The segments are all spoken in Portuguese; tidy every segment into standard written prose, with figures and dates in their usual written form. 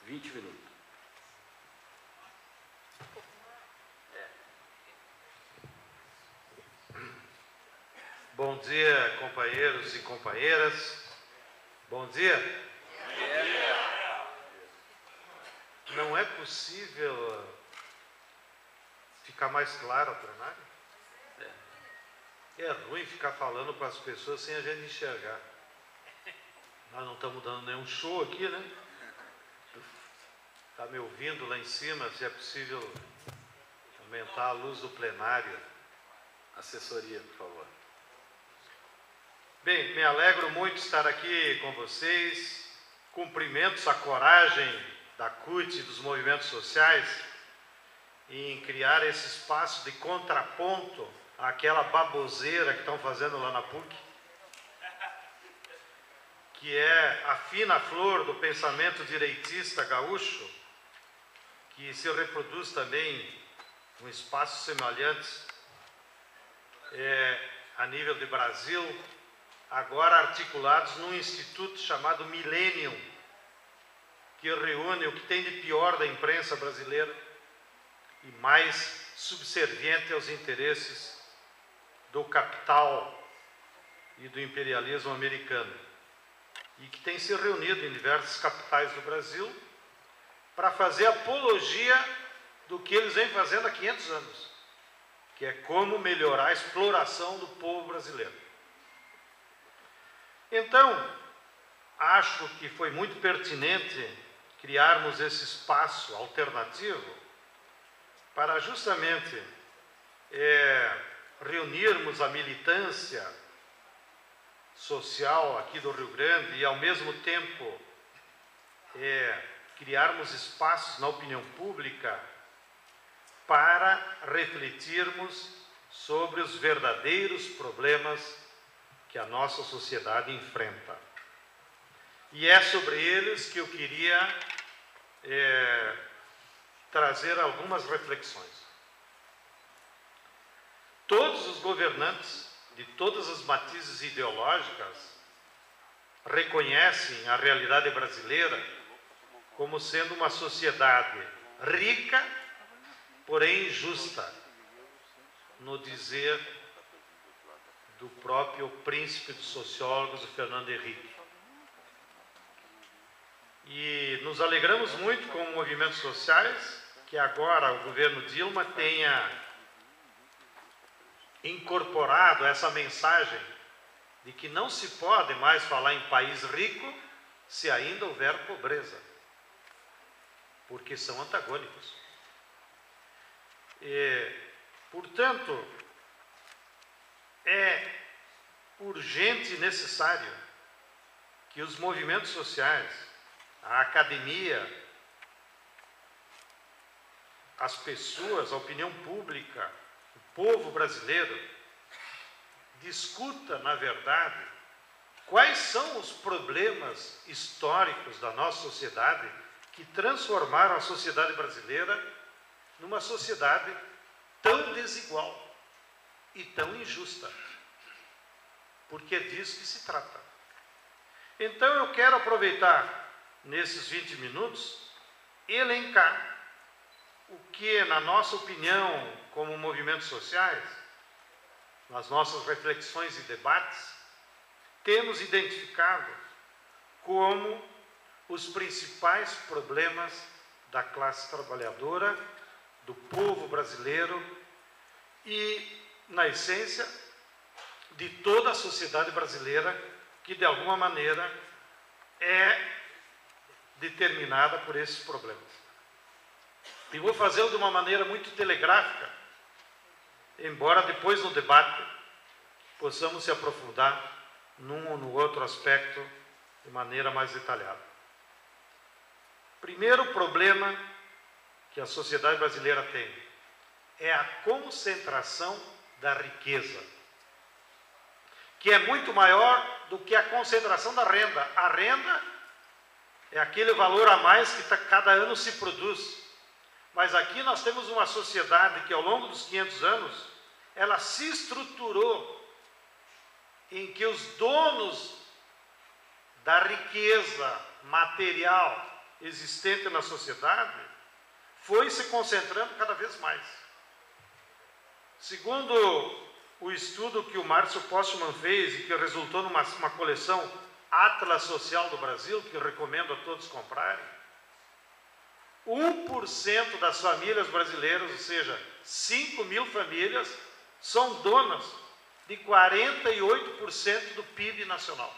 20 minutos. Bom dia, companheiros e companheiras. Bom dia. Não é possível ficar mais claro a plenária? É ruim ficar falando com as pessoas sem a gente enxergar. Nós não estamos dando nenhum show aqui, né? Está me ouvindo lá em cima? Se é possível aumentar a luz do plenário. Assessoria, por favor. Bem, me alegro muito de estar aqui com vocês. Cumprimentos a coragem da CUT e dos movimentos sociais em criar esse espaço de contraponto àquela baboseira que estão fazendo lá na PUC, que é a fina flor do pensamento direitista gaúcho, que se reproduz também em espaços semelhantes a nível de Brasil, agora articulados num instituto chamado Millennium, que reúne o que tem de pior da imprensa brasileira e mais subserviente aos interesses do capital e do imperialismo americano, e que tem se reunido em diversas capitais do Brasil para fazer apologia do que eles vêm fazendo há 500 anos, que é como melhorar a exploração do povo brasileiro. Então, acho que foi muito pertinente criarmos esse espaço alternativo para justamente reunirmos a militância social aqui do Rio Grande e, ao mesmo tempo, criarmos espaços na opinião pública para refletirmos sobre os verdadeiros problemas que a nossa sociedade enfrenta. E é sobre eles que eu queria trazer algumas reflexões. Todos os governantes de todas as matizes ideológicas reconhecem a realidade brasileira como sendo uma sociedade rica, porém injusta, no dizer do próprio príncipe dos sociólogos, o Fernando Henrique. E nos alegramos muito com movimentos sociais que agora o governo Dilma tenha incorporado essa mensagem de que não se pode mais falar em país rico se ainda houver pobreza, porque são antagônicos. Portanto, é urgente e necessário que os movimentos sociais, a academia, as pessoas, a opinião pública, o povo brasileiro, discuta, na verdade, quais são os problemas históricos da nossa sociedade que transformaram a sociedade brasileira numa sociedade tão desigual e tão injusta, porque é disso que se trata. Então eu quero aproveitar nesses 20 minutos elencar o que, na nossa opinião, como movimentos sociais, nas nossas reflexões e debates, temos identificado como os principais problemas da classe trabalhadora, do povo brasileiro e, na essência, de toda a sociedade brasileira que, de alguma maneira, é determinada por esses problemas. E vou fazê-lo de uma maneira muito telegráfica, embora depois, no debate, possamos se aprofundar num ou no outro aspecto de maneira mais detalhada. Primeiro problema que a sociedade brasileira tem é a concentração da riqueza, que é muito maior do que a concentração da renda. A renda é aquele valor a mais que cada ano se produz. Mas aqui nós temos uma sociedade que, ao longo dos 500 anos, ela se estruturou em que os donos da riqueza material existente na sociedade foi se concentrando cada vez mais. Segundo o estudo que o Márcio Postman fez e que resultou numa coleção Atlas Social do Brasil, que eu recomendo a todos comprarem, 1% das famílias brasileiras, ou seja, 5 mil famílias, são donas de 48% do PIB nacional.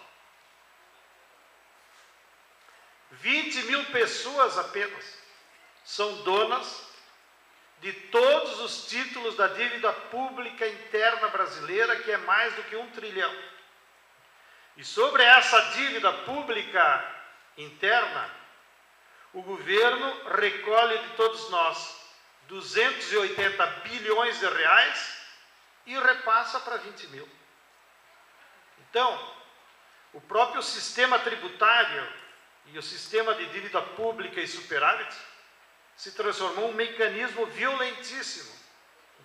20 mil pessoas apenas são donas de todos os títulos da dívida pública interna brasileira, que é mais do que 1 trilhão. E sobre essa dívida pública interna, o governo recolhe de todos nós 280 bilhões de reais e repassa para 20 mil. Então, o próprio sistema tributário e o sistema de dívida pública e superávit se transformou em um mecanismo violentíssimo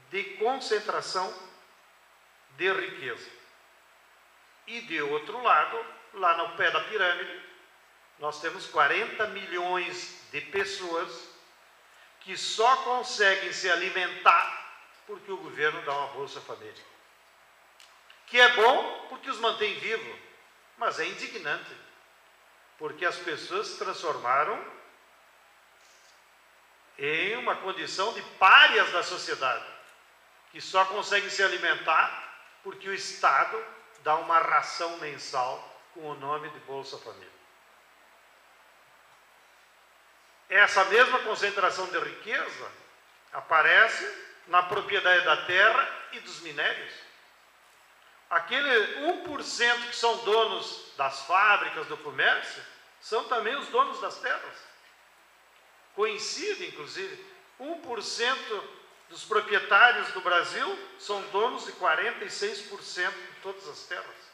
de concentração de riqueza. E, de outro lado, lá no pé da pirâmide, nós temos 40 milhões de pessoas que só conseguem se alimentar porque o governo dá uma Bolsa Família. Que é bom porque os mantém vivos, mas é indignante, porque as pessoas se transformaram em uma condição de párias da sociedade, que só conseguem se alimentar porque o Estado dá uma ração mensal com o nome de Bolsa Família. Essa mesma concentração de riqueza aparece na propriedade da terra e dos minérios. Aquele 1% que são donos das fábricas, do comércio, são também os donos das terras. Coincide, inclusive, 1% dos proprietários do Brasil são donos de 46% de todas as terras.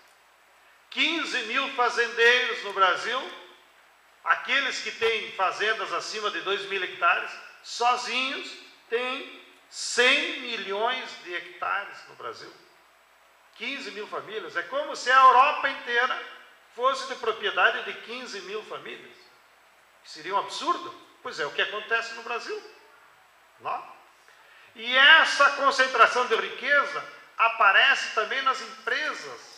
15 mil fazendeiros no Brasil, aqueles que têm fazendas acima de 2 mil hectares, sozinhos têm 100 milhões de hectares no Brasil. 15 mil famílias. É como se a Europa inteira fosse de propriedade de 15 mil famílias. Seria um absurdo? Pois é, o que acontece no Brasil. Não? E essa concentração de riqueza aparece também nas empresas.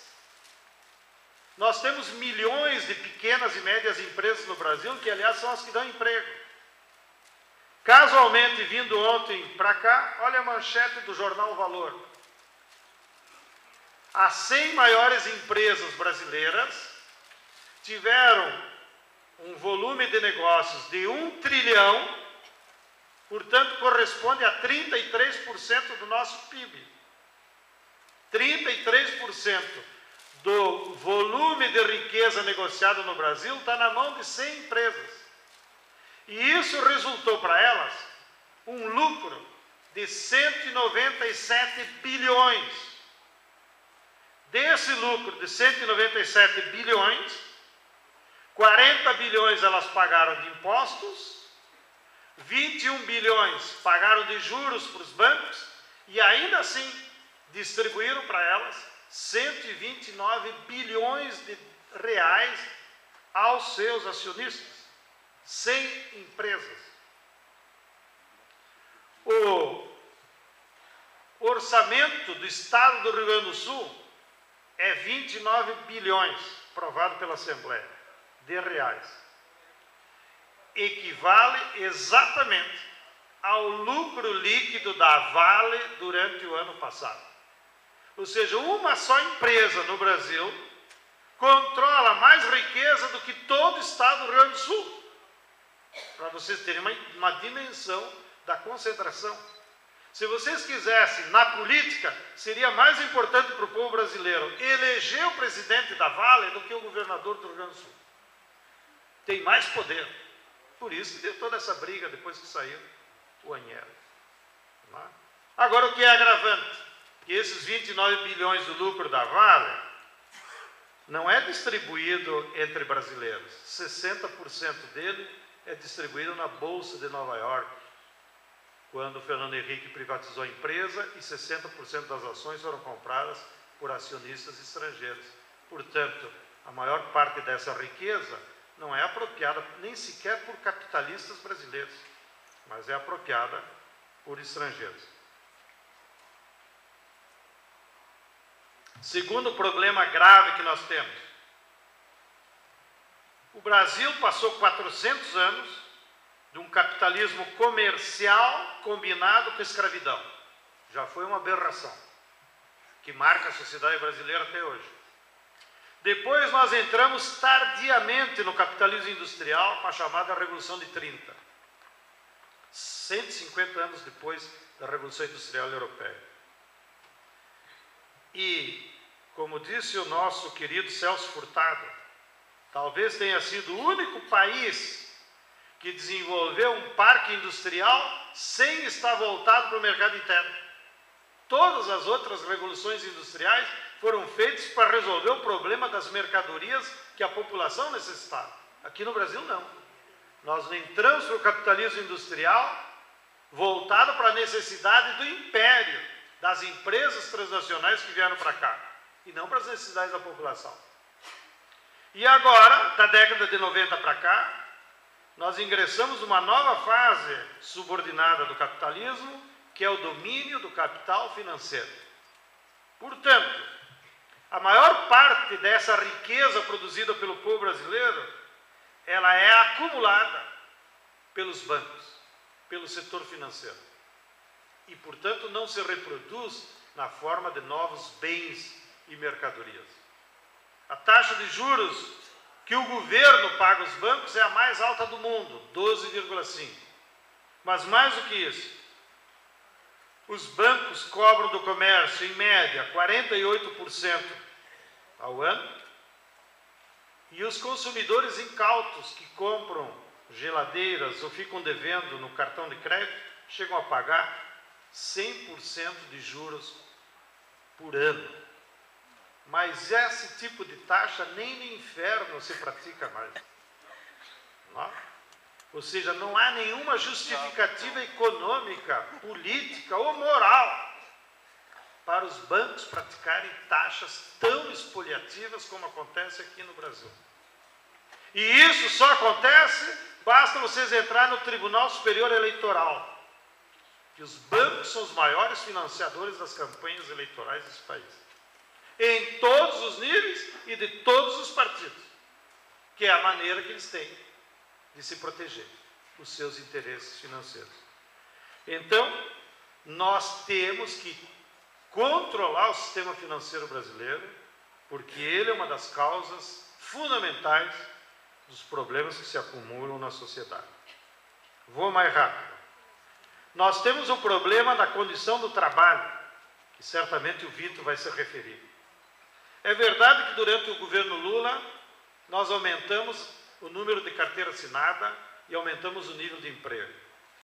Nós temos milhões de pequenas e médias empresas no Brasil, que aliás são as que dão emprego. Casualmente, vindo ontem para cá, olha a manchete do jornal Valor. As 100 maiores empresas brasileiras tiveram um volume de negócios de 1 trilhão, portanto, corresponde a 33% do nosso PIB. 33% do volume de riqueza negociado no Brasil está na mão de 100 empresas. E isso resultou para elas um lucro de 197 bilhões. Desse lucro de 197 bilhões, 40 bilhões elas pagaram de impostos, 21 bilhões pagaram de juros para os bancos e ainda assim distribuíram para elas 129 bilhões de reais aos seus acionistas. 100 empresas. O orçamento do Estado do Rio Grande do Sul é 29 bilhões, aprovado pela Assembleia, de reais. Equivale exatamente ao lucro líquido da Vale durante o ano passado. Ou seja, uma só empresa no Brasil controla mais riqueza do que todo o Estado do Rio Grande do Sul. Para vocês terem uma dimensão da concentração. Se vocês quisessem, na política, seria mais importante para o povo brasileiro eleger o presidente da Vale do que o governador do Rio Grande do Sul. Tem mais poder. Por isso que deu toda essa briga depois que saiu o Aniero. Agora, o que é agravante? Que esses 29 bilhões do lucro da Vale não é distribuído entre brasileiros. 60% dele é distribuído na Bolsa de Nova York, quando o Fernando Henrique privatizou a empresa e 60% das ações foram compradas por acionistas estrangeiros. Portanto, a maior parte dessa riqueza não é apropriada nem sequer por capitalistas brasileiros, mas é apropriada por estrangeiros. Segundo problema grave que nós temos, o Brasil passou 400 anos de um capitalismo comercial combinado com a escravidão. Já foi uma aberração que marca a sociedade brasileira até hoje. Depois nós entramos tardiamente no capitalismo industrial com a chamada Revolução de 30, 150 anos depois da Revolução Industrial Europeia. E, como disse o nosso querido Celso Furtado, talvez tenha sido o único país que desenvolveu um parque industrial sem estar voltado para o mercado interno. Todas as outras revoluções industriais foram feitas para resolver o problema das mercadorias que a população necessitava. Aqui no Brasil, não. Nós entramos para o capitalismo industrial voltado para a necessidade do império, das empresas transnacionais que vieram para cá, e não para as necessidades da população. E agora, da década de 90 para cá, nós ingressamos numa nova fase subordinada do capitalismo, que é o domínio do capital financeiro. Portanto, a maior parte dessa riqueza produzida pelo povo brasileiro, ela é acumulada pelos bancos, pelo setor financeiro. E, portanto, não se reproduz na forma de novos bens e mercadorias. A taxa de juros que o governo paga aos bancos é a mais alta do mundo, 12,5%. Mas mais do que isso, os bancos cobram do comércio, em média, 48% ao ano, e os consumidores incautos que compram geladeiras ou ficam devendo no cartão de crédito chegam a pagar 100% de juros por ano. Mas esse tipo de taxa nem no inferno se pratica mais. Não? Ou seja, não há nenhuma justificativa econômica, política ou moral para os bancos praticarem taxas tão expoliativas como acontece aqui no Brasil. E isso só acontece, basta vocês entrar no Tribunal Superior Eleitoral, que os bancos são os maiores financiadores das campanhas eleitorais desse país, em todos os níveis e de todos os partidos, que é a maneira que eles têm de se proteger os seus interesses financeiros. Então, nós temos que controlar o sistema financeiro brasileiro, porque ele é uma das causas fundamentais dos problemas que se acumulam na sociedade. Vou mais rápido. Nós temos o problema da condição do trabalho, que certamente o Vitor vai se referir. É verdade que durante o governo Lula nós aumentamos o número de carteira assinada e aumentamos o nível de emprego.